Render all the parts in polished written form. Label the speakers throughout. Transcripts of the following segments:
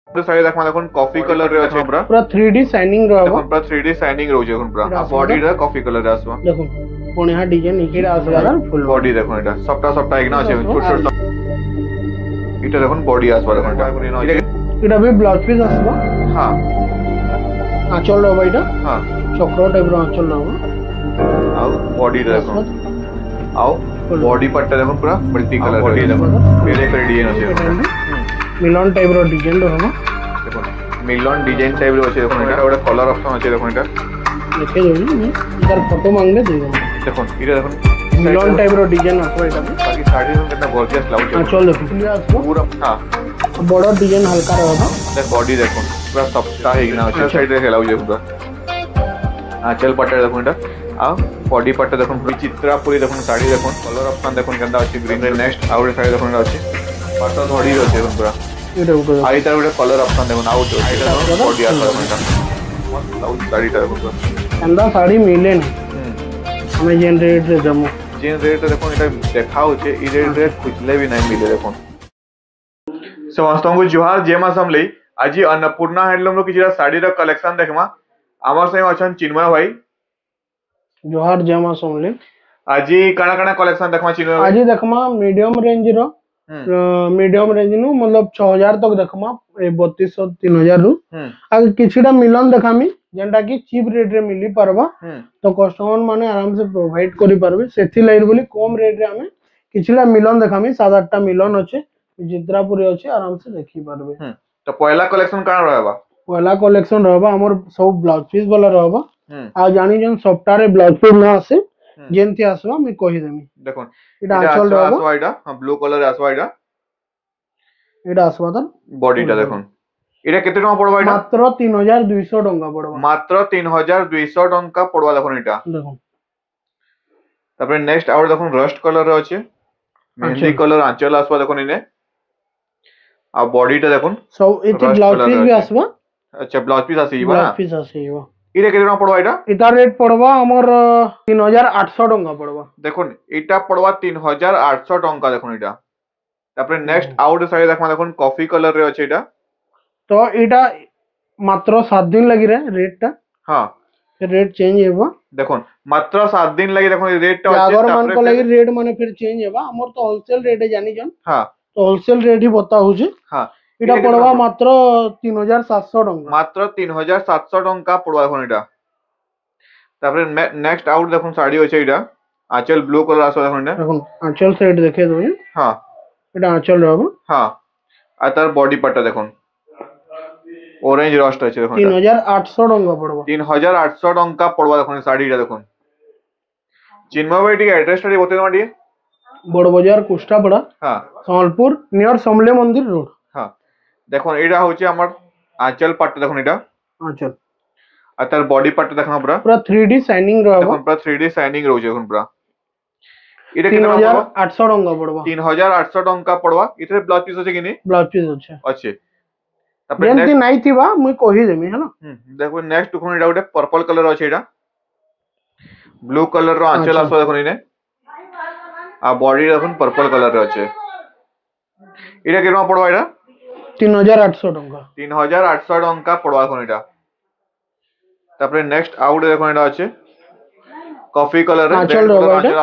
Speaker 1: तो साइड देखमा देखो coffee colour रे अछि
Speaker 2: पूरा 3D शाइनिंग रहबो
Speaker 1: देखो पूरा 3D शाइनिंग रहउजे देखो पूरा बॉडी रे कॉफी कलर रे आसबो
Speaker 2: देखो बढ़िया डिजाइन इकेडा आसबार फुल
Speaker 1: बॉडी देखो एटा सबटा एक ना अछि छोट छोट इटा देखो बॉडी आसबा देखो
Speaker 2: एटा भी ब्लाउज पीस आसबो
Speaker 1: हां
Speaker 2: आंचल रहबो एटा
Speaker 1: हां
Speaker 2: चक्र टाइप रो आंचल रहबो
Speaker 1: आ बॉडी देखो आओ बॉडी पट्टा देखो पूरा मल्टी कलर बॉडी देखो पेरे पेरे डिजाइन अछि
Speaker 2: मिलन टाइप रो डिजाइन रहबो
Speaker 1: देखो मिलन डिजाइन टाइप रो अछि देखो एटा ओडा कलर ऑप्शन अछि देखो एटा
Speaker 2: देखे देबी इधर फोटो मांगले देबो
Speaker 1: देखो इटा देखो
Speaker 2: मिलन टाइप रो डिजाइन आसबो एटा
Speaker 1: बाकी साड़ी में कितना गॉर्जियस लाउज
Speaker 2: आंचल देखो पूरा आसबो
Speaker 1: पूरा हां
Speaker 2: बड़ा डिजाइन हल्का रहबो
Speaker 1: देख बॉडी देखो पूरा सबटा है ना अछि साइड रे लाउज पूरा आंचल पट्टा देखो एटा आ बॉडी पट्टा देखो विचित्रा पूरी देखो साड़ी देखो कलर ऑप्शन देखो केंदा अछि ग्रीन रे नेक्स्ट आउट साइड देखो एटा अछि पाटो धड़ी रो देखो पूरा
Speaker 2: एटा उठो
Speaker 1: आई तार उडे कलर ऑप्शन देखो आउट आइटा बॉडी आसा देखो मस्त लाउज साड़ी टा देखो
Speaker 2: केंदा साड़ी मिले न हमें जेन रेट रे दमो
Speaker 1: जेन रेट देखो एटा देखाउ छे ई रेट रे खुजले भी नहीं मिले देखो समस्त को जुहार जे मासम ले आज अन्नपूर्णा हैंडलूम रो किछरा साड़ी रो कलेक्शन देखमा हमर संग अछन चिन्मय भाई
Speaker 2: जोहार जमा समले
Speaker 1: आज काना काना कलेक्शन देखमा चिन्मय
Speaker 2: आज
Speaker 1: भाई
Speaker 2: देखमा मीडियम रेंज रो मीडियम रेंज नु मतलब 6000 तक देखमा 3200 3000 रु आ किछिटा मिलन देखामी जेंटा कि चीप रेट रे मिली परबा तो कस्टमर माने आराम से प्रोवाइड करि परबे सेथि लाइन बोली कम रेट रे हमें किछिटा मिलन देखामी 7-8टा मिलन अछि जित्रापुरी अछि आराम से देखि परबे
Speaker 1: तो पहला कलेक्शन काना रहबा
Speaker 2: पहला कलेक्शन रहबा हमर सब ब्लाउज पीस वाला रहबा आ जानी जन सप्ताह रे ब्लाउज पीस ना आसे जेंति आसबा मैं कहि देमी
Speaker 1: देखो
Speaker 2: एटा आंचल रहबा
Speaker 1: आसवा एटा ब्लू कलर आसवा
Speaker 2: एटा आसबा त
Speaker 1: बॉडी टा देखो एटा केते टका पड़बा एटा
Speaker 2: मात्र 3200 टका पड़बा
Speaker 1: मात्र 3200 टका पड़बा देखो एटा
Speaker 2: देखो
Speaker 1: तापर नेक्स्ट आउट देखो रस्ट कलर रे अछि मेहंदी कलर आंचल आसबा देखो इने आ बॉडी टा देखो
Speaker 2: सब एते ब्लाउज पीस भी आसबा
Speaker 1: अच्छा ब्लाउज पीस आसीबा
Speaker 2: ब्लाउज पीस आसीबा
Speaker 1: इरे केते टका पड़बा एटा
Speaker 2: एटा रेट पड़बा हमर 3800 टका पड़बा
Speaker 1: देखो एटा पड़बा 3800 टका देखो एटा तापर नेक्स्ट आउट साइड देखमा देखो कॉफी कलर रे अछि एटा
Speaker 2: तो एटा मात्र 7 दिन लगी रे रेट टा
Speaker 1: हां
Speaker 2: रेट चेंज हेबा
Speaker 1: देखो मात्र 7 दिन लगी देखो रेट टा
Speaker 2: अछि अगर मन को लगी रेट माने फिर चेंज हेबा हमर तो होलसेल रेट है जानी जन
Speaker 1: हां
Speaker 2: तो होलसेल रेट ही बताउ छी
Speaker 1: हां
Speaker 2: एटा पड़वा मात्र 3700 टका
Speaker 1: मात्र 3700 टका पड़वा देखो एटा तापर नेक्स्ट आउट देखो साड़ी होचे एटा आंचल ब्लू कलर आसो देखो एटा
Speaker 2: देखो आंचल साइड देखे दो
Speaker 1: हां
Speaker 2: एटा आंचल रहबो
Speaker 1: हां आ तार बॉडी पट्टा देखो ऑरेंज रस्ट আছে দেখো
Speaker 2: 3800 टका पड़बो
Speaker 1: 3800 टका पड़वा देखो साड़ी टा देखो चिन्मय भाई टी एड्रेस टा बते माडी
Speaker 2: बड़ बाजार कुष्टापड़ा
Speaker 1: हां
Speaker 2: संबलपुर नियर समले मंदिर रोड
Speaker 1: हां देखो एटा होचे हमर आंचल पट्टा देखो एटा
Speaker 2: आंचल
Speaker 1: आ तार बॉडी पट्टा देखो
Speaker 2: पूरा 3D शाइनिंग रहबो
Speaker 1: देखो पूरा 3D शाइनिंग रहउजे देखो पूरा इरे
Speaker 2: 3800 टका पड़बा
Speaker 1: 3800 टका पड़वा इथे ब्लाउज पीस होचे किनी
Speaker 2: ब्लाउज पीस होचे
Speaker 1: अच्छे तापर
Speaker 2: जेंति नाही थिबा मुई कहि देमी है ना
Speaker 1: देखो नेक्स्ट कोन एटा उडे पर्पल कलर अछि एटा ब्लू कलर रो आंचल आसो देखो इने आ बॉडी देखो पर्पल कलर रे अछि इरे केना पड़वा एटा
Speaker 2: 3800 टका
Speaker 1: 3800 टका पड़वा कोन एटा तापर नेक्स्ट आउट देखो एटा अछि कॉफी कलर रे
Speaker 2: आंचल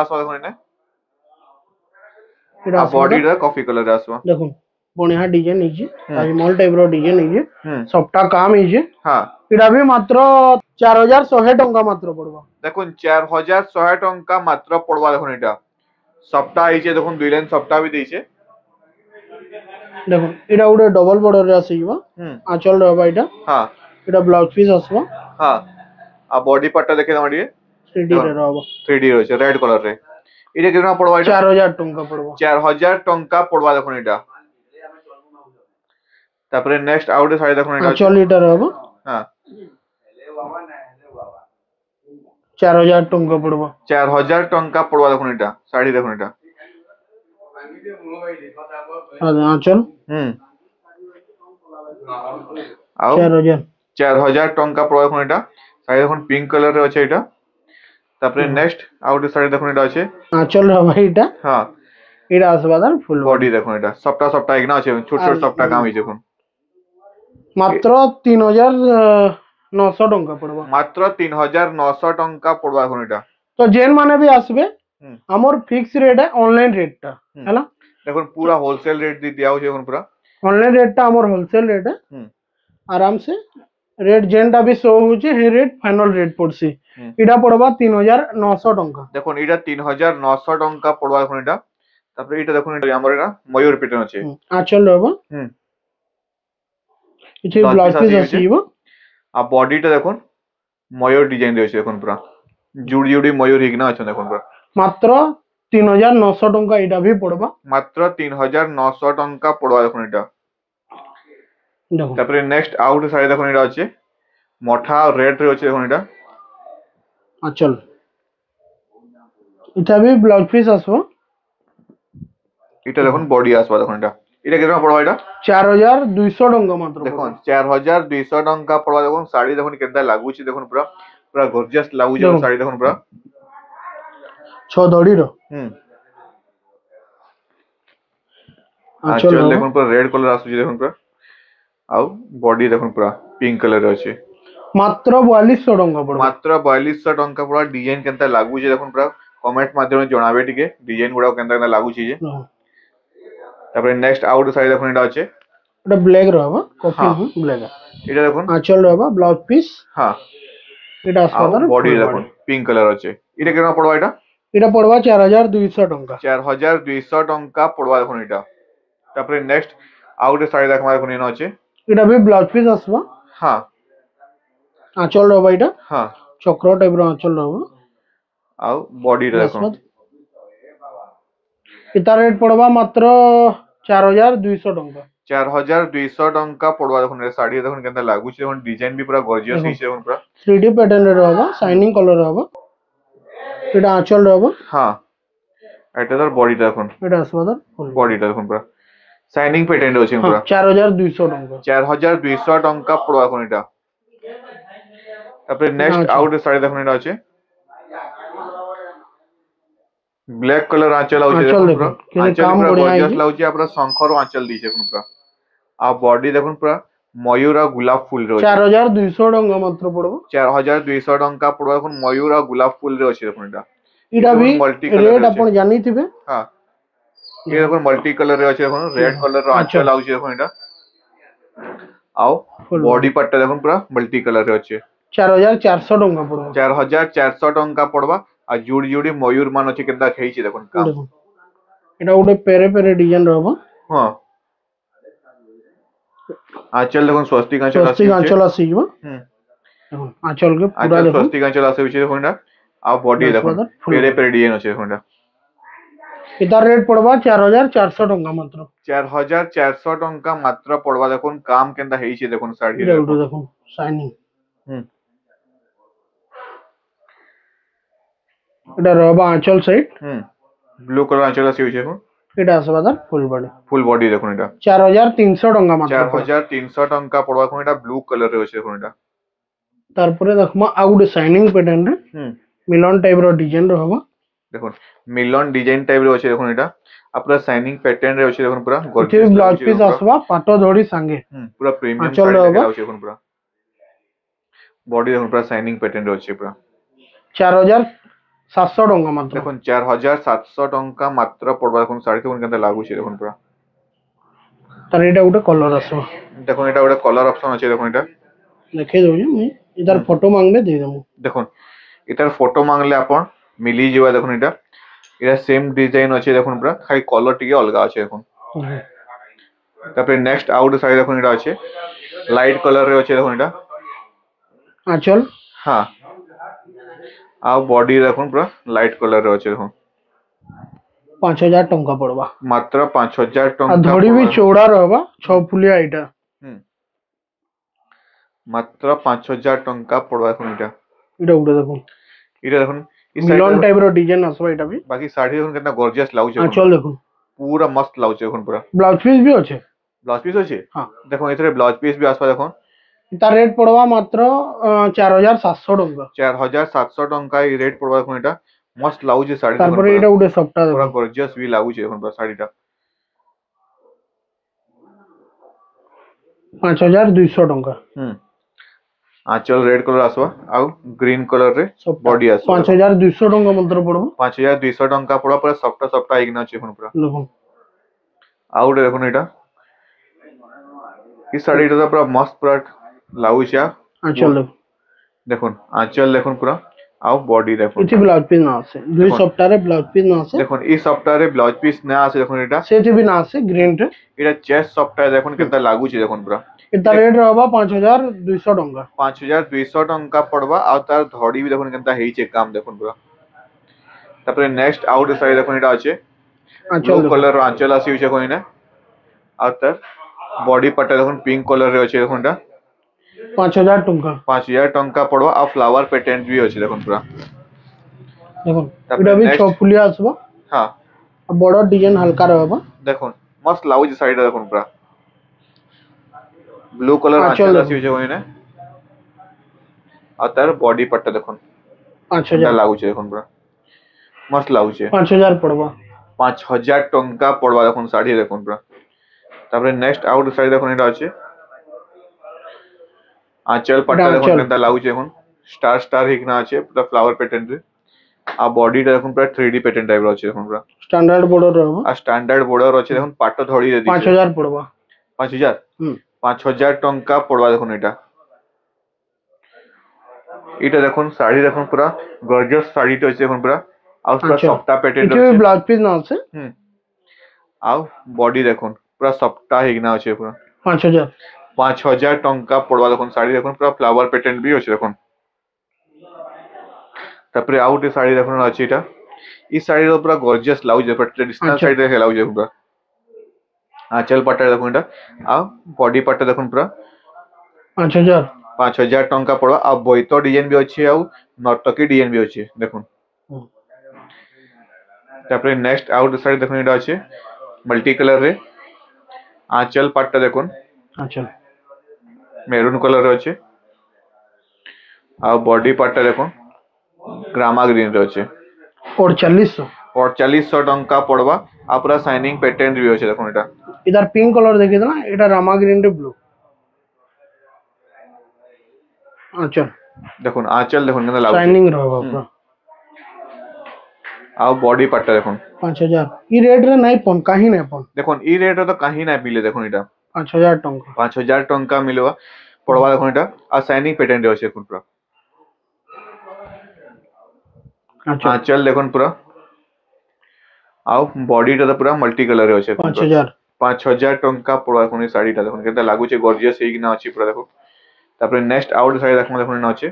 Speaker 1: आसो देखो इने
Speaker 2: एटा
Speaker 1: बॉडी रे कॉफी कलर रे आसो
Speaker 2: देखो बढ़िया डिजाइन हिजे आज मॉल टाइप रो डिजाइन हिजे सबटा काम हिजे
Speaker 1: हां
Speaker 2: एटा भी मात्र 4100 टका मात्र पड़बा
Speaker 1: देखो 4100 टका मात्र पड़वा देखो एटा सबटा हिजे देखो दुई लाइन सबटा भी देइछे
Speaker 2: देखो एटा उडे डबल बॉर्डर रे आसीबा आंचल रहबा एटा
Speaker 1: हां
Speaker 2: एटा ब्लाउज पीस आसबा
Speaker 1: हां आ बॉडी पट्टा देखे दमाडी
Speaker 2: 3D रे रहबा
Speaker 1: 3D रोचे रेड कलर रे इरे केना पड़वा एटा
Speaker 2: 4000 टका पड़बा
Speaker 1: 4000 टका पड़वा देखो एटा तापर नेक्स्ट आउट साइड देखो एटा
Speaker 2: आंचल एटा रहबा
Speaker 1: हां
Speaker 2: 4000 टका पड़बा
Speaker 1: 4000 टका पड़वा देखो एटा साड़ी देखो एटा
Speaker 2: आंचल
Speaker 1: आओ
Speaker 2: 4000
Speaker 1: 4000 टका पड़वा देखो एटा साड़ी देखो पिंक कलर रे अछि एटा तापर नेक्स्ट आउट साइड देखो एटा अछि
Speaker 2: आंचल रहबा एटा
Speaker 1: हां
Speaker 2: एटा आसबा फुल
Speaker 1: बॉडी देखो एटा सबटा एक ना अछि छोट छोट सबटा काम हिजे देखो
Speaker 2: মাত্র 3900 টঙ্কা পড়বা।
Speaker 1: মাত্র 3900 টঙ্কা পড়বা এখন এটা।
Speaker 2: তো যেন মানে भी আসবে আমার ফিক্স রেট অনলাইন রেটটা হলা
Speaker 1: দেখুন পুরা হোলসেল রেট দি দিয়া হচ্ছে এখন পুরা
Speaker 2: অনলাइन रेट আমার হোলসেল রেট आराम से रेट जेनटा भी शो होचे हे रेट फाइनल रेट पड़सी इडा पड़बा 3900 टंका।
Speaker 1: দেখুন এটা 3900 টঙ্কা পড়বা এখন এটা। তারপরে এটা দেখুন এটা আমার এটা ময়ূর প্যাটার্ন আছে
Speaker 2: আঁচল রবা এটি ব্লাউজ পিস আসিব
Speaker 1: আর বডিটা দেখুন ময়ূর ডিজাইন রয়েছে এখন পুরা জুড়ি জুড়ি ময়ূর হিগনা আছে দেখুন পুরা
Speaker 2: মাত্র 3900 টঙ্কা এটা भी পড়বা।
Speaker 1: মাত্র 3900 টঙ্কা পড়বা দেখুন এটা।
Speaker 2: দেখুন
Speaker 1: তারপরে নেক্সট আউট সাইড দেখুন এটা আছে মঠা রেড রয়েছে দেখুন এটা
Speaker 2: আঁচল এটা भी ব্লাউজ পিস আসবো।
Speaker 1: এটা দেখুন বডি আসবা দেখুন এটা। এটা কিরকম পড়বা এটা
Speaker 2: 4200 টঙ্কা মাত্র।
Speaker 1: দেখুন 4200 টঙ্কা পড়বা দেখুন। শাড়ি দেখুন কেনতা লাগুছি দেখুন পুরা পুরা গর্জিয়াস লাগুছি শাড়ি দেখুন পুরা
Speaker 2: 6 ধড়ির
Speaker 1: আঁচল দেখুন পুরা রেড কলর আসুଛି দেখুন পুরা ଆଉ বডি দেখুন পুরা পিঙ্ক কলর আছে
Speaker 2: মাত্র 4200 টঙ্কা পড়বা।
Speaker 1: মাত্র 4200 টঙ্কা পুরা। ডিজাইন কেনতা লাগুଛି দেখুন পুরা কমেন্ট মাধ্যমে জଣାবে টিকে ডিজাইন গুড়া কেনতা কেনতা লাগুଛି যে। তারপরে নেক্সট আউট সাইড দেখুন এটা আছে
Speaker 2: এটা ব্ল্যাক রবা কফি ব্ল্যাক
Speaker 1: এটা দেখুন
Speaker 2: আঁচল রবা ব্লাউজ পিস
Speaker 1: হ্যাঁ
Speaker 2: এটা আসবে
Speaker 1: বডি দেখুন পিঙ্ক কলর আছে। এটা কেন পড়বা এটা
Speaker 2: এটা পড়বা 4200 টঙ্কা।
Speaker 1: 4200 টঙ্কা পড়বা দেখুন এটা। তারপরে নেক্সট আউট সাইড দেখুন দেখুন এনে আছে
Speaker 2: এটা भी ব্লাউজ পিস আসবে
Speaker 1: হ্যাঁ
Speaker 2: আঁচল রবা এটা
Speaker 1: হ্যাঁ
Speaker 2: চক্র টাইপর আঁচল রবা
Speaker 1: ଆଉ বডিটা দেখুন
Speaker 2: এটা রেট পড়বা মাত্র 4200 টঙ্কা।
Speaker 1: 4200 টঙ্কা পড়বা দেখুন এটা। শাড়ি দেখুন কেনতা লাগুଛି দেখুন ডিজাইন भी পুরা গর্জিয়াস হইছে দেখুন পুরা
Speaker 2: 3D প্যাটার্ন রে রবা শাইনিং কলর রবা এটা আঁচল রবা
Speaker 1: হ্যাঁ এটা তার বডিটা দেখুন
Speaker 2: এটা আসবে
Speaker 1: বডিটা দেখুন পুরা শাইনিং প্যাটার্ন আছে পুরা
Speaker 2: 4200 টঙ্কা।
Speaker 1: 4200 টঙ্কা পড়বা এখন এটা। তারপরে নেক্সট আউট শাড়ি দেখুন এটা আছে ব্ল্যাক কলর আঁচল আছে দেখুন পুরা আঁচল পুরা গর্জিয়াস লাগুଛି পুরা শঙ্খর আঁচল দিছে এখন পুরা। আর বডি দেখুন পুরা ময়ূর আর গোলাপ ফুল রয়েছে
Speaker 2: 4200 টঙ্কা মাত্র পড়বা।
Speaker 1: 4200 টঙ্কা পড়বা এখন ময়ূর আর গোলাপ ফুল রয়েছে দেখুন এটা।
Speaker 2: এটা भी রেড আপন জানিथिबे
Speaker 1: হ্যাঁ ये দেখুন মাল্টি কলর আছে দেখুন রেড কলর আঁচল লাগুଛି দেখুন এটা। আও বডি পার্টটা দেখুন পুরা মাল্টি কলর আছে
Speaker 2: 4400 টঙ্কা পড়বা।
Speaker 1: 4400 টঙ্কা পড়বা। আর জুড়ি জুড়ি ময়ূর মান আছে কেনতা খেইছে দেখুন কাম
Speaker 2: এটা ওটা পেরে পেরে ডিজাইন রবা
Speaker 1: হ্যাঁ আঁচল দেখুন স্বস্তিক আঁচল আছে
Speaker 2: স্বস্তিক আঁচল আসিব দেখুন আঁচল কে পুরা দেখুন
Speaker 1: স্বস্তিক আঁচল আছে দেখুন এটা। আর বডি দেখুন পেরে পেরে ডিজাইন আছে দেখুন এটা।
Speaker 2: এটা রেট পড়বা 4400 টঙ্কা মাত্র।
Speaker 1: 4400 টঙ্কা মাত্র পড়বা দেখুন। কাম কেনতা হেইছে দেখুন শাড়ি
Speaker 2: দেখুন শাইনিং এটা রবা আঁচল সাইড
Speaker 1: ব্লু কলর আঁচল আছে দেখুন
Speaker 2: এটা আসবে
Speaker 1: ফুল বডি দেখুন এটা
Speaker 2: 4300 টঙ্কা মাত্র।
Speaker 1: 4300 টঙ্কা পড়বা এখন এটা ব্লু কলর রয়েছে দেখুন এটা।
Speaker 2: তারপরে দেখো আর ଗୋଟେ শাইনিং প্যাটার্ন রে মিলন টাইপ র ডিজাইন রহবা
Speaker 1: দেখুন মিলন ডিজাইন টাইপ রে আছে দেখুন এটা। আপনারা শাইনিং প্যাটার্ন রে আছে দেখুন পুরা গর্জিয়াস
Speaker 2: এটি ব্লাউজ পিস আসবা পাটো ধড়ি সঙ্গে
Speaker 1: পুরা প্রিমিয়াম শাড়ি আছে দেখুন পুরা বডি দেখুন পুরা শাইনিং প্যাটার্ন রে আছে পুরা
Speaker 2: 4700 টঙ্কা মাত্র।
Speaker 1: দেখুন 4700 টঙ্কা মাত্র পড়বা দেখুন শাড়ি দেখুন কেনতা লাগুছে দেখুন পুরা।
Speaker 2: তার এটা একটা কলর আসবে
Speaker 1: দেখুন এটা একটা কলর অপশন আছে দেখুন এটা
Speaker 2: দেখাই দেবো আমি এটার ফটো মাংলে দিয়ে দেবো।
Speaker 1: দেখুন এটার ফটো মাংলে আপন মিলি যাবে দেখুন এটা। এটা সেম ডিজাইন আছে দেখুন পুরা খালি কলর টিকে অলগা আছে দেখুন। তারপরে নেক্সট আউট সাইড দেখুন এটা আছে লাইট কলর রে আছে দেখুন এটা
Speaker 2: আঁচল
Speaker 1: হ্যাঁ আর বডি দেখুন পুরা লাইট কলর রে আছে দেখুন
Speaker 2: 5000 টঙ্কা পড়বা
Speaker 1: মাত্র 5000 টঙ্কা।
Speaker 2: আর ধড়ি भी চৌড়া রহবা 6 ফুলিয়া এটা
Speaker 1: মাত্র 5000 টঙ্কা পড়বা এখন এটা।
Speaker 2: এটা উঠে দেখুন
Speaker 1: এটা দেখুন
Speaker 2: মিলন টাইপ র ডিজাইন আসবে এটা भी
Speaker 1: বাকি শাড়ি দেখুন কেনতা গর্জিয়াস লাগুছে
Speaker 2: আঁচল দেখুন
Speaker 1: পুরা মস্ত লাগুছে দেখুন পুরা।
Speaker 2: ব্লাউজ পিস भी আছে
Speaker 1: ব্লাউজ পিস আছে হ্যাঁ দেখুন এটারে ব্লাউজ পিস भी আসবা দেখুন।
Speaker 2: তার রেট পড়বা মাত্র 4700 টঙ্কা।
Speaker 1: 4700 টঙ্কা এই রেট পড়বা দেখুন এটা। মস্ত লাগুছে শাড়ি
Speaker 2: তারপরে এটা উঠে সবটা দেখুন
Speaker 1: পুরা গর্জিয়াস भी লাগুছে দেখুন পুরা শাড়িটা।
Speaker 2: 5200 टंका
Speaker 1: आंचल रेड कलर आसवा आउ ग्रीन कलर रे बॉडी आसवा
Speaker 2: 5200 टंका मंत्र पड़बो
Speaker 1: 5200 टंका पड़ा पूरा सफ्टा सफ्टा आइकना अछि कोन पूरा
Speaker 2: देखो
Speaker 1: आउ देखो एटा ई साड़ी तो पूरा मस्त पूरा लाउछा
Speaker 2: आंचल
Speaker 1: देखो आंचल देखो पूरा आउ बॉडी देखो
Speaker 2: इति ब्लाउज पीस ना आसे दुई सप्ताह रे ब्लाउज पीस ना आसे
Speaker 1: देखो ई सप्ताह रे ब्लाउज पीस ना आसे देखो एटा
Speaker 2: सेति भी ना आसे ग्रीन रे
Speaker 1: एटा चेस्ट सप्ताह देखो केता लागु छी देखो पूरा
Speaker 2: एटा रेट रहबा 5200 टंका
Speaker 1: 5200 टंका पड़बा आ तार धड़ी भी देखो केता हेई छे काम देखो पूरा तापर नेक्स्ट आउट साइड देखो एटा अछि ब्लू कलर रो आंचल आसी छै कोइना आ तार बॉडी पट्टा देखो पिंक कलर रे अछि देखो एटा
Speaker 2: 5000 टंका
Speaker 1: 5000 टंका पड़वा आ फ्लावर पेटेंट भी अछि देखो पूरा
Speaker 2: देखो एटा भी 6 फुलिया आसबो
Speaker 1: हां
Speaker 2: बड़ डिजाइन हल्का रहबा
Speaker 1: देखो मस्त लाउज साइड देखो पूरा ब्लू कलर आंचल आसी छै कोइना आ तार बॉडी पट्टा देखो
Speaker 2: 5000
Speaker 1: लागु छै देखो पूरा मस्त लागु छै
Speaker 2: 5000 पड़बा
Speaker 1: 5000 टंका पड़वा देखो साड़ी देखो पूरा तापर नेक्स्ट आउट साइड देखो एटा अछि आंचल पट्टा देखो केनता लागु छै देखो स्टार स्टार हिकना अछि पूरा फ्लावर पैटर्न रे आ बॉडी देखो पूरा 3D पैटर्न टाइप रो अछि देखो पूरा
Speaker 2: स्टैंडर्ड बॉर्डर रहबा
Speaker 1: आ स्टैंडर्ड बॉर्डर अछि देखो पाटो धड़ी दे दी
Speaker 2: 5000 पड़बा
Speaker 1: 5000 5000 टंका पड़वा देखो एटा इटा देखो साड़ी देखो पूरा गॉर्जियस साड़ी तो अछि देखो पूरा आ पूरा सफ्टा पैटर्न
Speaker 2: इटे ब्लाउज पीस ना आसे
Speaker 1: आ बॉडी देखो पूरा सफ्टा हिकना अछि पूरा
Speaker 2: 5000
Speaker 1: 5000 टंका पड़वा देखो साड़ी देखो पूरा फ्लावर पैटर्न भी अछि देखो तापर आउट साड़ी देखो अछि एटा ई साड़ी रो पूरा गॉर्जियस लाउज पर ट्रेडिशनल साड़ी रे लाउज पूरा आंचल पट्टा देखो एटा आ बॉडी पट्टा देखो पूरा 5000 टंका पड़वा आ बोइतो डिजाइन भी अछि आ नर्तकी डिजाइन भी अछि देखो तापर नेक्स्ट आउट साइड देखो एटा अछि मल्टी कलर रे आंचल पट्टा देखो
Speaker 2: आंचल
Speaker 1: मेरून कलर रे अछि आ बॉडी पट्टा देखो ग्रामा ग्रीन रे अछि 4800 टंका पड़वा आ पूरा शाइनिंग पैटर्न भी अछि देखो एटा
Speaker 2: इधर पिंक कलर देखि ना एटा रामा ग्रीन रे ब्लू आंचल देखो केना लागु शाइनिंग रहबा पूरा
Speaker 1: आ बॉडी पट्टा देखो
Speaker 2: 5000 ई रेट रे नहीं पन काहे नहीं पन
Speaker 1: देखो ई रेट तो काहे नहीं मिले देखो एटा
Speaker 2: 5000 टंका
Speaker 1: 5000 टंका मिलवा पड़वा देखो एटा आ शाइनिंग पैटर्न रे अछि पूरा आंचल देखो पूरा आ बॉडी तो पूरा मल्टी कलर रे अछि 5000 टंका पड़वा कोनी साड़ी ता देखो केता लागु छै गॉर्जियस हेइ ना अछि पूरा देखो तापर नेक्स्ट आउट साइड देखो ना अछि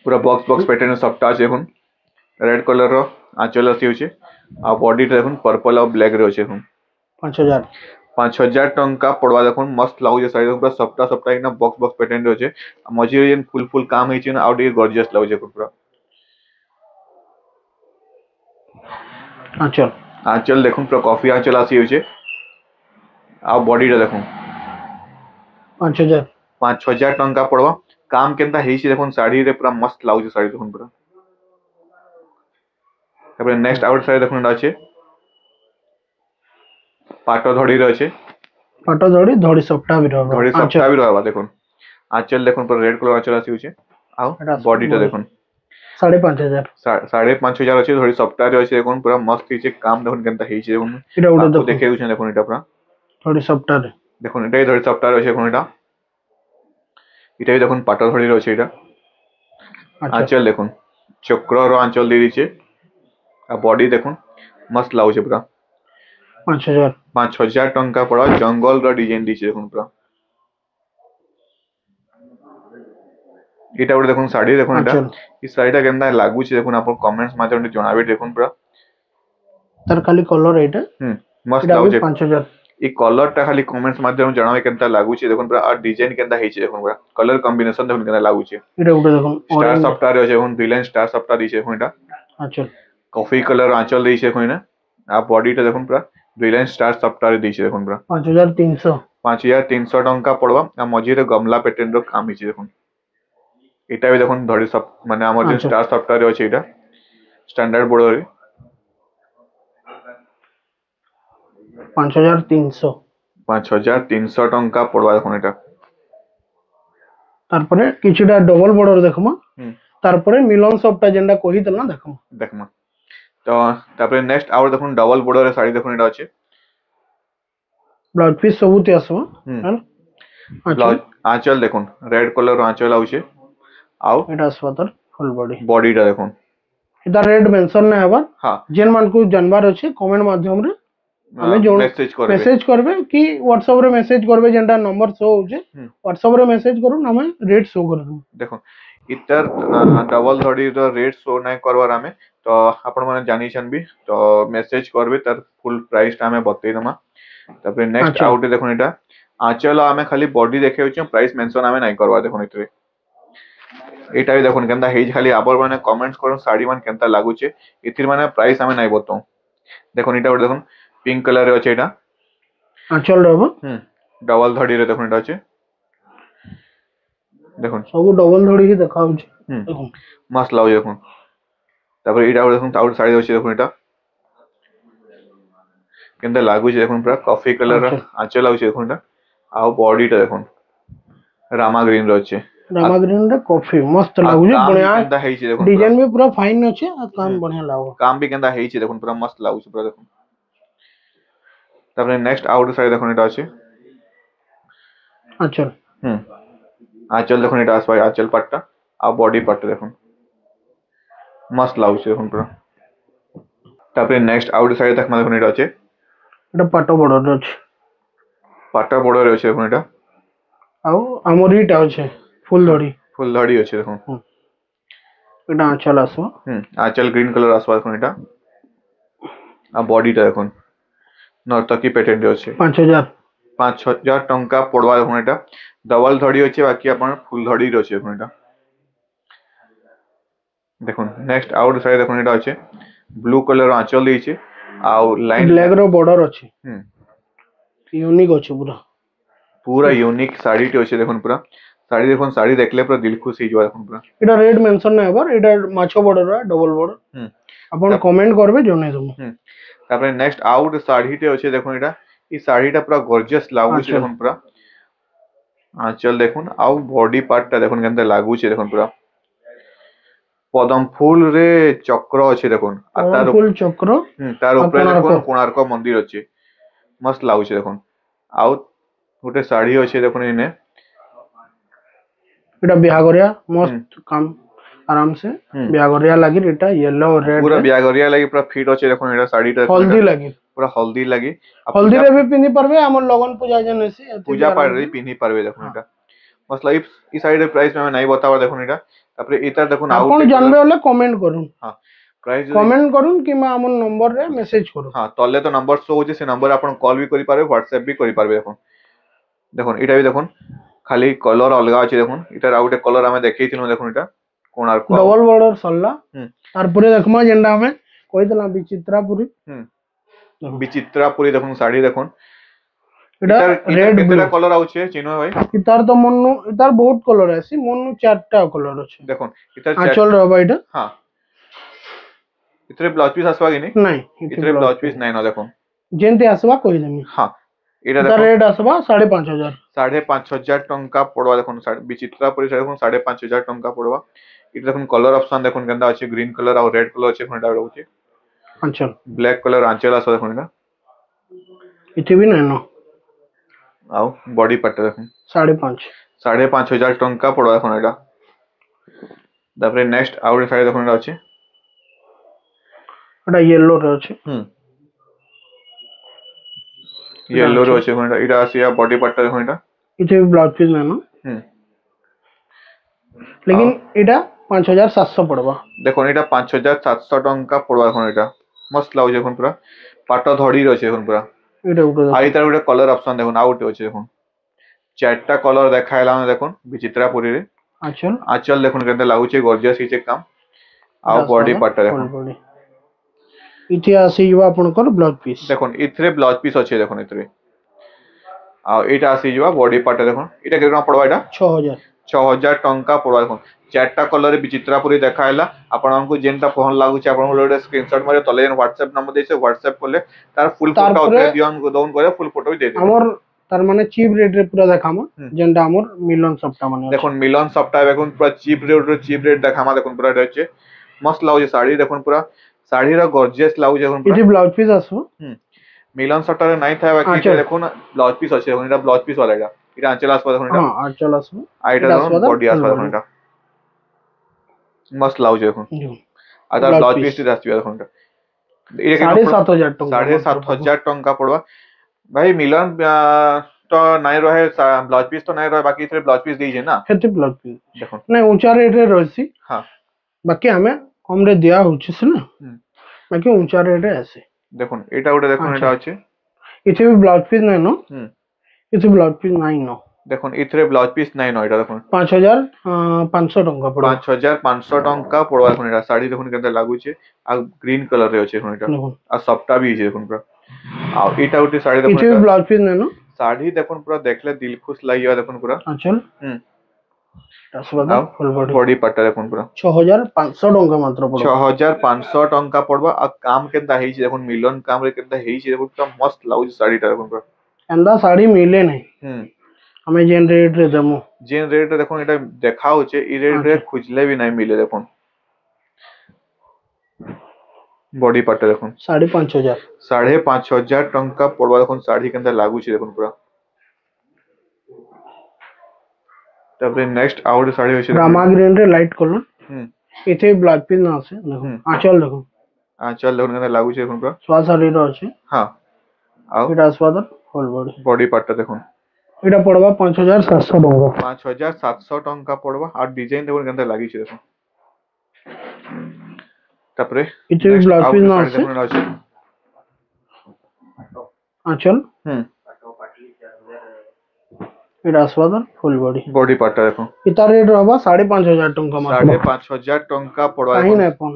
Speaker 1: पूरा बॉक्स पैटर्न सफ्टा अछि देखो रेड कलर रो आंचल अछि होछि आ बॉडी देखो पर्पल और ब्लैक रे अछि देखो 5000 टंका पड़वा देखो मस्त लागु छै साड़ी पूरा सफ्टा सफ्टा एकना बॉक्स पैटर्न रे अछि मझी जेन फुल काम हेइ छै ना आउट गॉर्जियस लागु छै पूरा आंचल देखो पूरा कॉफी आंचल आसी होछि आ बॉडी रे देखो 5000 टंका पड़वा काम केनता हेइ छै देखो साड़ी रे पूरा मस्त लागु छै साड़ी देखो पूरा तापर नेक्स्ट आउट साइड देखो ना अछि पाटो धड़ी रे अछि पाटो धड़ी सफ्टा भी रहबा देखो आंचल देखो पूरा रेड कलर आंचल आसी होछि आ बॉडी रे देखो 5500 अछि धड़ी सफ्टा रे अछि देखो पूरा मस्त हिचे काम देखो केनता हेइ छै देखो देखे छै देखो एटा पूरा
Speaker 2: धड़ी सफ्टा रे
Speaker 1: देखो एटा धड़ी सफ्टा रे अछि देखो एटा इटा भी देखो पाटो धड़ी रे अछि एटा आंचल देखो चक्र रो आंचल दे दी छै आ बॉडी देखो मस्त लागु छै पूरा 5000 टंका पड़ा जंगल रो डिजाइन दी छै देखो पूरा इटा देखो साड़ी देखो एटा ई साड़ीटा केनता लागु छै देखो आपण कमेंट्स माध्यम रे जणाबे देखो पूरा
Speaker 2: तार खाली कलर एटा
Speaker 1: मस्त लागु छै 5000 ई कलर टा खाली कमेंट्स माध्यम रे जणाबे केनता लागु छै देखो पूरा आ डिजाइन केनता हेइ छै देखो पूरा कलर कॉम्बिनेशन देखो केनता लागु छै
Speaker 2: इटा देखो
Speaker 1: स्टार सफ्टा रे देखो विलेन स्टार सफ्टा दी छै देखो एटा
Speaker 2: आंचल कॉफी
Speaker 1: कलर आंचल दी छै देखो एना आ बॉडी टा देखो पूरा विलेन स्टार सफ्टा रे दी छै देखो पूरा 5300 टंका पड़वा आ मझी रे गमला पैटर्न रो काम हिचे देखो एटा भी देखो धड़ी सब माने हमर जे स्टार सफ्टवेयर अछि एटा स्टैंडर्ड बोर्ड रे 5300 5300 ଟଙ୍କା ପଡବା ଦେଖୁন এটা
Speaker 2: তারপরে কিছুটা ডবল বর্ডর দেখমা
Speaker 1: হুম
Speaker 2: তারপরে মিলন সবটা যেটা কহিতল না দেখমা
Speaker 1: দেখমা তো তারপরে নেক্সট আউট দেখুন ডবল বর্ডরের শাড়ি দেখুন এটা আছে
Speaker 2: ব্লাউজ পিস সবুতে আসবা
Speaker 1: হুম
Speaker 2: হ্যাঁ আচ্ছা
Speaker 1: ব্লাউজ আঁচল দেখুন রেড কলর আঁচল আউছে আউ
Speaker 2: এটা আসবা তার ফুল বডি
Speaker 1: বডিটা দেখুন
Speaker 2: এটা রেড মেনশন না হবার
Speaker 1: হ্যাঁ
Speaker 2: যেন মানকু জানবার আছে কমেন্ট মাধ্যমরে আমি जोन
Speaker 1: মেসেজ করবে
Speaker 2: মেসেজ করবে কি WhatsApp রে মেসেজ করবে যেটা নম্বর শো হচ্ছে WhatsApp রে মেসেজ করুন আমি রেট শো করে দেব
Speaker 1: দেখুন ইতার ডবল ধড়ির রেট শো নাই করবার আমি তো আপন মানে জানিছেন বি তো মেসেজ করবে তার ফুল প্রাইসটা আমি বতাই দেমা তারপরে নেক্সট
Speaker 2: আচ্ছা।
Speaker 1: আউট দেখুন এটা আঁচল আমি খালি বডি দেখে হচ্ছে প্রাইস মেনশন আমি নাই করবা দেখুন এতে এটা भी দেখুন কেনতা হেজ খালি আবার মানে কমেন্টস করুন শাড়ি মান কেনতা লাগুছে এতির মানে প্রাইস আমি নাই বতাও দেখুন এটা ওটা দেখুন পিঙ্ক কালারে আছে এটা
Speaker 2: আঁচল রব
Speaker 1: ডবল ধড়িরে দেখুন এটা আছে দেখুন
Speaker 2: সবু ডবল ধড়ি হি দেখা হচ্ছে দেখুন
Speaker 1: মস্ত লাগুছে দেখুন তারপরে এটা ওটা দেখুন আউট শাড়ি আছে দেখুন এটা কেনতা লাগুছে দেখুন পুরা কফি কালার আঁচল লাগুছে দেখুন এটা আউ বডিটা দেখুন রামা গ্রিন রয়েছে
Speaker 2: রামা গ্রিন রে কফি মস্ত লাগুছে বঢ়িয়া
Speaker 1: কেনতা ହେଇଛି দেখুন
Speaker 2: ডিজাইন भी पूरा फाइन আছে আর কাম বঢ়িয়া লাগো
Speaker 1: কাম भी কেনতা ହେଇଛି দেখুন পুরা মস্ত লাগুছে পুরা দেখুন তারপরে নেক্সট আউট শাড়ি দেখুন এটা আছে
Speaker 2: আঁচল
Speaker 1: আঁচল দেখুন এটা আসবে আঁচল পাটটা আর বডি পাটটা দেখুন মস্ত লাগুছে দেখুন পুরা তারপরে নেক্সট আউট শাড়ি দেখুন এটা আছে
Speaker 2: এটা পাটো বর্ডর আছে
Speaker 1: পাটটা বড় রয়েছে দেখুন এটা
Speaker 2: ଆଉ ଆମର ଏଇଟା ଅଛି ফুল
Speaker 1: ধড়ি আছে দেখুন
Speaker 2: এটা আঁচল আসবো
Speaker 1: আঁচল গ্রিন কালার আসবে দেখুন এটা আর বডিটা দেখুন নর্তকী প্যাটার্ন আছে 5000 ଟଙ୍କା পড়বা দেখুন এটা ডবল ধড়ি আছে বাকি আপনার ফুল ধড়ি রয়েছে দেখুন এটা দেখুন নেক্সট আউট শাড়ি দেখুন এটা আছে ব্লু কালার আঁচল দিয়েছে আর লাইন
Speaker 2: ব্ল্যাক র বর্ডর আছে ইউনিক আছে পুরা
Speaker 1: पूरा यूनिक শাড়িটি আছে দেখুন পুরা শাড়ি দেখুন শাড়ি দেখলে পুরা দিল খুশ হয়ে যাবে দেখুন পুরা
Speaker 2: এটা রেড মেনশন না হবার এটা মাছো বর্ডর ডবল বর্ডর আপন কমেন্ট করবে জনাই দেব
Speaker 1: তারপরে নেক্সট আউট শাড়িটি আছে দেখুন এটা এই শাড়িটা পুরা গর্জিয়াস লাগুছে দেখুন পুরা আঁচল দেখুন আউ বডি পার্টটা দেখুন কেনতা লাগুছে দেখুন পুরা পদম ফুল রে চক্র আছে দেখুন আর তার
Speaker 2: ফুল চক্র
Speaker 1: তার উপরে দেখুন কোଣାর্ক মন্দির আছে মস্ত লাগুছে দেখুন আউ গোটে শাড়ি আছে দেখুন এনে
Speaker 2: এটা বিয়াগরিয়া মস্ত কাম আরাম সে বিয়াগরিয়া লাগি এটা येलो रेड
Speaker 1: पूरा বিয়াগরিয়া লাগি পুরা ফিট আছে দেখুন এটা শাড়িটা
Speaker 2: হলদি লাগি
Speaker 1: পুরা হলদি লাগি
Speaker 2: হলদি রে भी পিনি পারবে আমর লগন পূজা জেন আছে
Speaker 1: পূজা পাড় রে পিনি পারবে দেখুন এটা মতলব এই শাড়ির প্রাইস আমি নাই বতাবা দেখুন এটা তারপরে এটা দেখুন আউট
Speaker 2: আপন জানবে হলে কমেন্ট করুন
Speaker 1: হ্যাঁ প্রাইস
Speaker 2: কমেন্ট করুন কিংবা আমর নম্বর রে মেসেজ করুন
Speaker 1: হ্যাঁ তলে তো নম্বর শো হচ্ছে সে নম্বরে আপন কল भी করি পারবে WhatsApp भी করি পারবে দেখুন দেখুন এটা भी দেখুন খালি কলর অলগা আছে দেখুন এটার আউটে কলর আমি দেখাইছিলাম দেখুন এটা কোণার্ক
Speaker 2: ডবল বর্ডর সল্লা তারপরে দেখমা যেটা আমি কইতলাম বিচিত্রাপুরি
Speaker 1: বিচিত্রাপুরি দেখুন শাড়ি দেখুন
Speaker 2: এটা রেড
Speaker 1: কেতেটা কলর আছে চিনো ভাই
Speaker 2: ইতার তো মন্নু ইতার বহুত কলর আছে মন্নু চারটা কলর আছে
Speaker 1: দেখুন ইতার
Speaker 2: আঁচল রবা এটা
Speaker 1: হ্যাঁ ইতরে ব্লাউজ পিস আসবা কি
Speaker 2: নাই
Speaker 1: ইতরে ব্লাউজ পিস নাই না দেখুন
Speaker 2: যেনতে আসবা কই দেমি
Speaker 1: হ্যাঁ এটা
Speaker 2: দেখুন রেড আসবা 5500
Speaker 1: 5500 ଟଙ୍କା পড়বা দেখুন বিচিত্রাপুরি শাড়ি দেখুন 5500 ଟଙ୍କା পড়বা এটা দেখুন কলর অপশন দেখুন কেনতা আছে গ্রিন কালার আর রেড কালার আছে কোনটা রয়েছে
Speaker 2: আঁচল
Speaker 1: ব্ল্যাক কালার আঁচল আছে দেখুন এটা
Speaker 2: ইতে भी নাই না
Speaker 1: আও বডি পার্টটা দেখুন
Speaker 2: 5500
Speaker 1: ଟଙ୍କା পড়বা দেখুন এটা তারপরে নেক্সট আউট শাড়ি দেখুন এটা আছে
Speaker 2: এটা ইয়েলো রে আছে
Speaker 1: येलो রে আছে কোনটা এটা আছে বডি পার্টটা দেখুন এটা
Speaker 2: ইতে ব্লাউজ পিস নাই না लेकिन এটা 5700 পড়বা
Speaker 1: দেখুন এটা 5700 ଟଙ୍କା পড়বা এখন এটা মস্ত লাগুছে এখন পুরা পাটা ধড়ি রয়েছে এখন পুরা
Speaker 2: এটা উঠে
Speaker 1: আর এটার একটা কালার অপশন দেখুন আউট হচ্ছে দেখুন চারটা কালার দেখাইলাম দেখুন বিচিত্রাপুরি রে আঁচল দেখুন কেনতা লাগুছে গর্জিয়াস হিচে কাম আর বডি পার্টটা দেখুন
Speaker 2: ইতি আসি যা আপনকৰ ব্লাউজ পিস
Speaker 1: দেখুন ইথরে ব্লাউজ পিস আছে দেখুন ইথরে আর এটা আসি যা বডি পার্টটা দেখুন এটা কেমন পড়বা এটা 6000 ଟଙ୍କା পড়বা দেখুন চারটা কলর বিচিত্রাপুরি দেখাইলা আপনাଙ୍କୁ যেনটা পহন লাগুছে আপনাଙ୍କୁ ଗୋଟେ স্ক্রিনশট মারি তলে WhatsApp নম্বর দিয়েছে WhatsApp করলে তার ফুল ফটো উঠে দিয়ন ডাউন করে ফুল ফটো দিয়ে দেব
Speaker 2: আমর তার মানে চিপ রেট রে পুরা দেখামা যেটা আমার মিলন সবটা মানে
Speaker 1: দেখুন মিলন সবটা দেখুন পুরা চিপ রেট দেখামা দেখুন পুরা এটা হচ্ছে মস্ত লাগুছে শাড়ি দেখুন পুরা শাড়ির গর্জিয়াস লাগুছে দেখুন পুরা
Speaker 2: এটি ব্লাউজ পিস আসবো
Speaker 1: মিলন সবটারে নাই থাকে বাকি এটা দেখুন ব্লাউজ পিস আছে দেখুন এটা ব্লাউজ পিস वाला এটা আঁচল আসবে দেখুন এটা
Speaker 2: হ্যাঁ আঁচল আসবে
Speaker 1: আর এটা দেখুন বডি আসবে দেখুন এটা মস্ত লাগুছে দেখুন আর তার ব্লাউজ পিস টি আসবে দেখুন এটা এটা
Speaker 2: 7,500 টাকা
Speaker 1: 7,500 ଟଙ୍କା ପଡବା ଭାଇ ମିଲନ ତ ନାଇଁ ରହେ ବ୍ଲାଉଜ ପିସ୍ ତ ନାଇଁ ରହେ ବାକି ଏଥିରେ ବ୍ଲାଉଜ ପିସ୍ ଦେଇଛେ ନା
Speaker 2: ହେତେ ବ୍ଲାଉଜ ପିସ୍
Speaker 1: ଦେଖୁন
Speaker 2: ନାଇଁ ଉଞ୍ଚା ରେଟ୍ ରେ ରହିଛି
Speaker 1: ହଁ
Speaker 2: ବାକି ଆମେ କମ ରେ ଦିଆ ହଉଛି ସିନା ବାକି ଉଞ୍ଚା ରେଟ୍ ରେ ଆସେ
Speaker 1: দেখুন এটা ଗୋଟେ দেখুন এটা আছে
Speaker 2: এতে ବି ব্লাউজ পিସ୍ নাই ন এতে ব্লাউজ পিସ୍ নাই ন
Speaker 1: দেখুন এଥିରେ ବ୍ଲାଉଜ ପିସ୍ ନାଇଁ ନ ଏଇଟା ଦେଖୁন
Speaker 2: 5,500 ଟଙ୍କା ପଡିବ
Speaker 1: 5,500 ଟଙ୍କା ପଡବା ଦେଖୁন ଏଟା ଶାଢୀ ଦେଖୁନ କେତେ ଲାଗୁଛି ଆଉ ଗ୍ରୀନ କଲର ରେ ଅଛି ଦେଖୁନ ଏଟା ଆଉ ସଫ୍ଟା ବି ଅଛି ଦେଖୁନ ପୁରା ଆଉ ଏଇଟା ଗୋଟେ ଶାଢୀ ଦେଖୁନ
Speaker 2: ଏତେ ବି ବ୍ଲାଉଜ ପିସ୍ নাই ন
Speaker 1: ଶାଢୀ ଦେଖୁନ ପୁରା ଦେଖିଲେ ଦିଲ ଖୁସ ଲାଗିବା ଦେଖୁନ ପୁରା
Speaker 2: ଆଚଲ
Speaker 1: ବଡି ପାଟା ଦେଖୁନ ପୁରା
Speaker 2: 6,500 ଟଙ୍କା ମାତ୍ର ପଡିବ
Speaker 1: 6,500 ଟଙ୍କା ପଡବା ଆଉ କାମ କେନ୍ତା ହେଇଛି ଦେଖୁନ ମିଲନ କାମ ରେ କେନ୍ତା ହେଇଛି ଦେଖୁନ ପୁରା ମସ୍ତ ଲାଗୁଛି ଶାଢୀଟା ଦେଖୁନ ପୁରା
Speaker 2: ଏନ୍ତା ଶାଢୀ ମିଳେ ନାହିଁ ଆମେ ଯେନ୍ ରେଟ୍ ରେ ଦେମୁ
Speaker 1: जेन रेट रे देखो এটা দেখা হচ্ছে এই রেট রে খুঁজলে भी नहीं मिले দেখুন বডি পার্ট দেখুন
Speaker 2: 5,500
Speaker 1: 5,500 টଙ୍କା পড়বা দেখুন শাড়ি কেনতা লাগুছি দেখুন পুরা তারপরে নেক্সট আউট শাড়ি হইছে
Speaker 2: রামা গ্রিন রে লাইট কলর এতে ব্লাউজ পিস না আছে দেখুন আঁচল দেখুন
Speaker 1: আঁচল দেখুন কেনতা লাগুছি দেখুন পুরা
Speaker 2: সোয়া শাড়ি র আছে
Speaker 1: হ্যাঁ আউ
Speaker 2: এটা আসবাদর ফুল বডি
Speaker 1: বডি পার্টটা দেখুন
Speaker 2: এটা পড়বা 5,700 ଟଙ୍କା
Speaker 1: 5,700 ଟଙ୍କା ପଡବା আর ডিজাইন দেখুন কেনতা লাগিছে দেখুন তারপরে
Speaker 2: এতে ব্লাউজ পিস না আছে আঁচল এটা আসবাদর ফুল বডি
Speaker 1: বডি পার্টটা দেখুন
Speaker 2: এটা রেট রহবা 5,500 ଟଙ୍କା মাত্র
Speaker 1: 5,500 ଟଙ୍କା পড়বা
Speaker 2: কাহি না কোন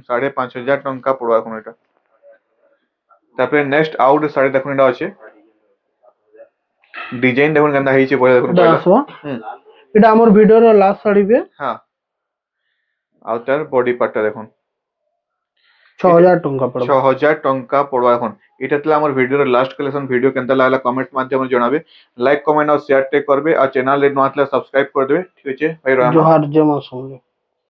Speaker 1: 5,500 ଟଙ୍କା পড়বা এখন এটা তারপরে নেক্সট আউট শাড়ি দেখুন এটা আছে ডিজাইন দেখুন কেনতা হইছে পরে দেখুন
Speaker 2: এটা আসবা এটা আমার ভিডিওর লাস্ট শাড়ি বে
Speaker 1: হ্যাঁ আর তার বডি পার্টটা দেখুন
Speaker 2: 6,000 ଟଙ୍କା পড়বা
Speaker 1: 6,000 ଟଙ୍କା পড়বা এখন এটা ଥିଲା আমার ভিডিওর লাস্ট কালেকশন ভিডিও কেনতা লাগলা কমেন্ট মাধ্যমে জানাবে লাইক কমেন্ট আর শেয়ার টেক করবে আর চ্যানেল রে নয়া আসলে সাবস্ক্রাইব করে দেবে ঠিক আছে ভাই
Speaker 2: জোহার জয় মা সমলে।